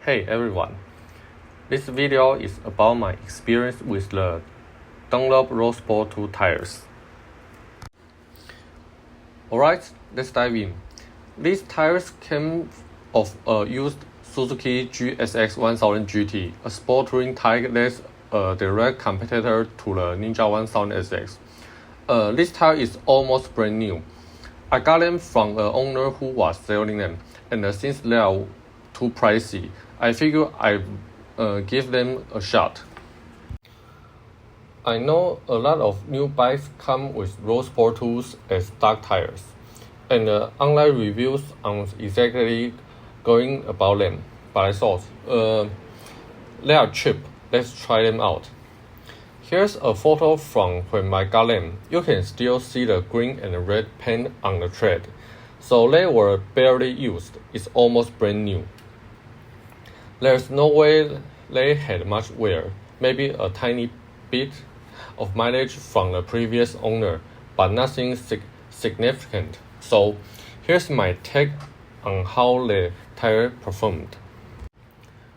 Hey everyone, this video is about my experience with the DUNLOP Roadsport 2 tires. Alright, let's dive in. These tires came of a used Suzuki GSX 1000 GT, a sport touring tire that's a direct competitor to the Ninja 1000 SX. This tire is almost brand new. I got them from the owner who was selling them, and since they are too pricey, I figure I give them a shot. I know a lot of new bikes come with Roadsport 2s as stock tires, and online reviews aren't exactly going about them, but I thought, they are cheap, let's try them out. Here's a photo from when I got them. You can still see the green and red paint on the tread, so they were barely used. It's almost brand new. There's no way they had much wear, maybe a tiny bit of mileage from the previous owner, but nothing significant. So here's my take on how the tire performed.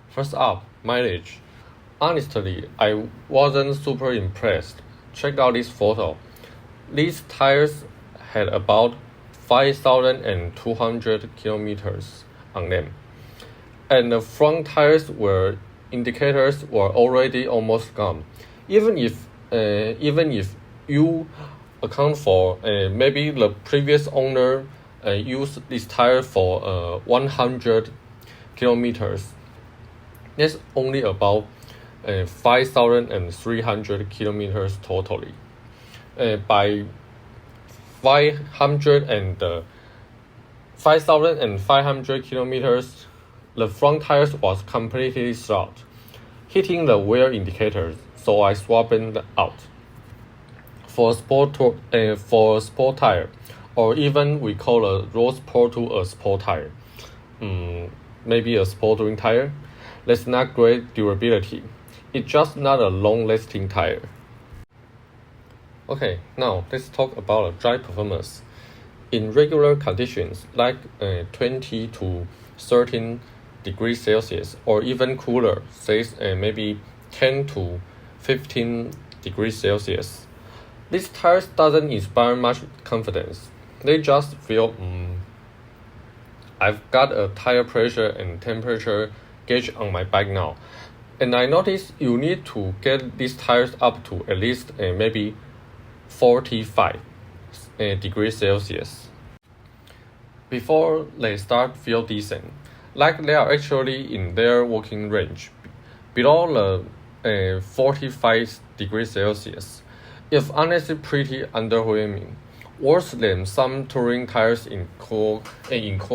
First up, mileage. Honestly, I wasn't super impressed. Check out this photo. These tires had about 5,200 kilometers on them, and the front tires indicators were already almost gone. Even if you account for maybe the previous owner used this tire for 100 kilometers, that's only about 5,300 kilometers totally. By 5,500 kilometers, the front tires was completely shot, hitting the wear indicators, so I swapped them out for a sport tire, or even we call a Roadsport 2 a sport tire. Maybe a sport touring tire. That's not great durability. It's just not a long-lasting tire. Okay, now let's talk about dry performance. In regular conditions, like 20 to 13 degrees Celsius, or even cooler, say maybe 10 to 15 degrees Celsius, these tires doesn't inspire much confidence. They just feel, I've got a tire pressure and temperature gauge on my bike now, and I noticed you need to get these tires up to at least maybe 45 degrees Celsius before they start feel decent, like they are actually in their working range. Below the 45 degrees Celsius, it's honestly pretty underwhelming, worse than some touring tires in cold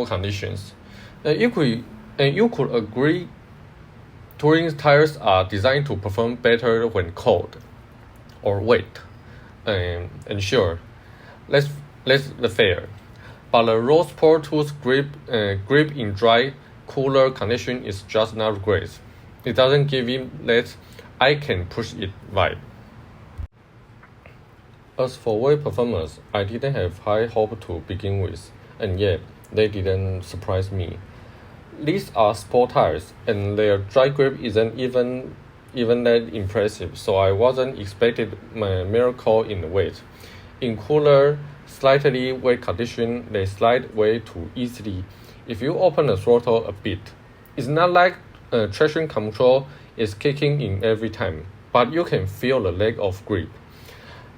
conditions. You could agree touring tires are designed to perform better when cold or wet, and sure, that's fair. But the Roadsport 2's grip in dry, cooler condition is just not great. It doesn't give you that I can push it vibe. As for weight performance, I didn't have high hope to begin with, and yet they didn't surprise me. These are sport tires, and their dry grip isn't even that impressive, so I wasn't expecting a miracle in weight. In cooler, slightly wet condition, they slide way too easily if you open the throttle a bit. It's not like traction control is kicking in every time, but you can feel the lack of grip.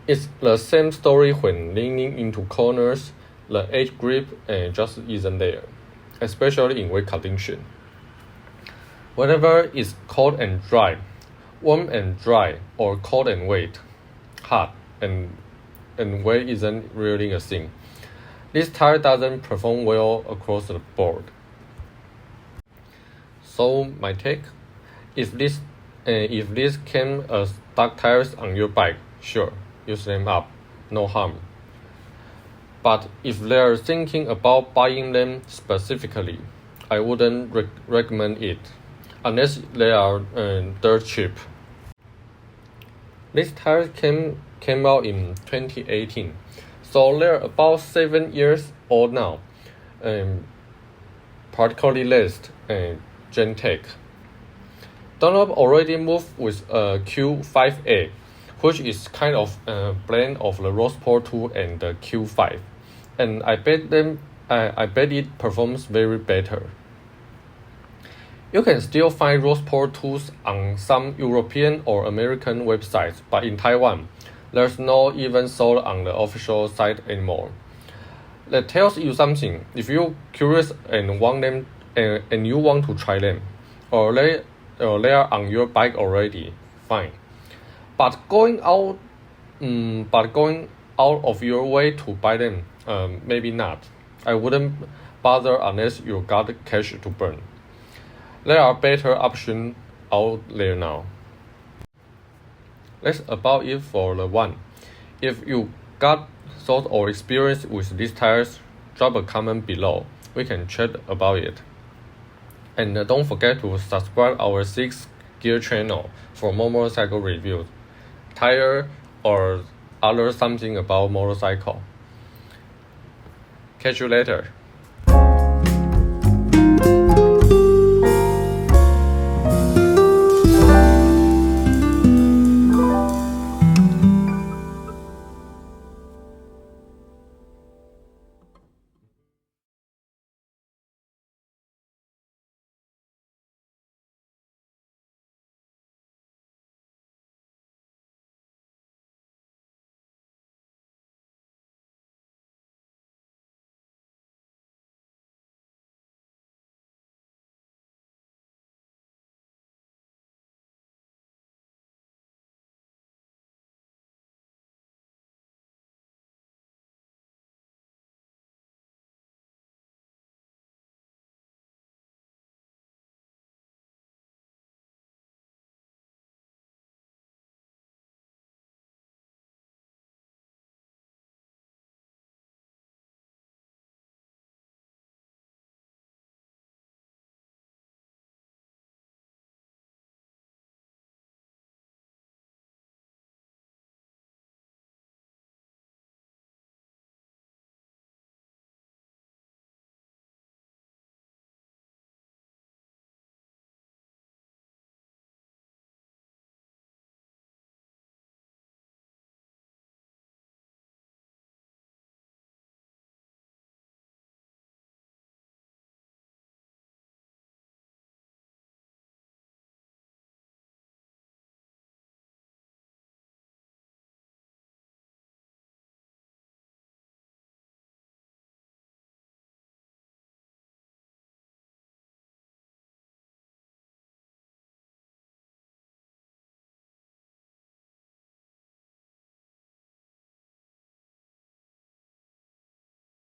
It's the same story when leaning into corners. The edge grip just isn't there, especially in wet condition. Whenever it's cold and dry, warm and dry, or cold and wet, hot and wet isn't really a thing. This tire doesn't perform well across the board. So my take is this: if this came as stock tires on your bike, sure, use them up, no harm. But if they're thinking about buying them specifically, I wouldn't recommend it, unless they are dirt cheap. These tires came out in 2018, so they're about 7 years old now. Particularly last Gentech. Dunlop already moved with a Q5A, which is kind of a blend of the Roadsport 2 and the Q5, and I bet it performs very better. You can still find Roadsport 2s on some European or American websites, but in Taiwan, there's no even sold on the official site anymore. That tells you something. If you're curious and want them, and you want to try them, or they are on your bike already, fine. But going out of your way to buy them, maybe not. I wouldn't bother unless you got cash to burn. There are better options out there now. That's about it for the one. If you got thoughts or experience with these tires, drop a comment below. We can chat about it. And don't forget to subscribe our 6 Gear channel for more motorcycle reviews, tire or other something about motorcycle. Catch you later.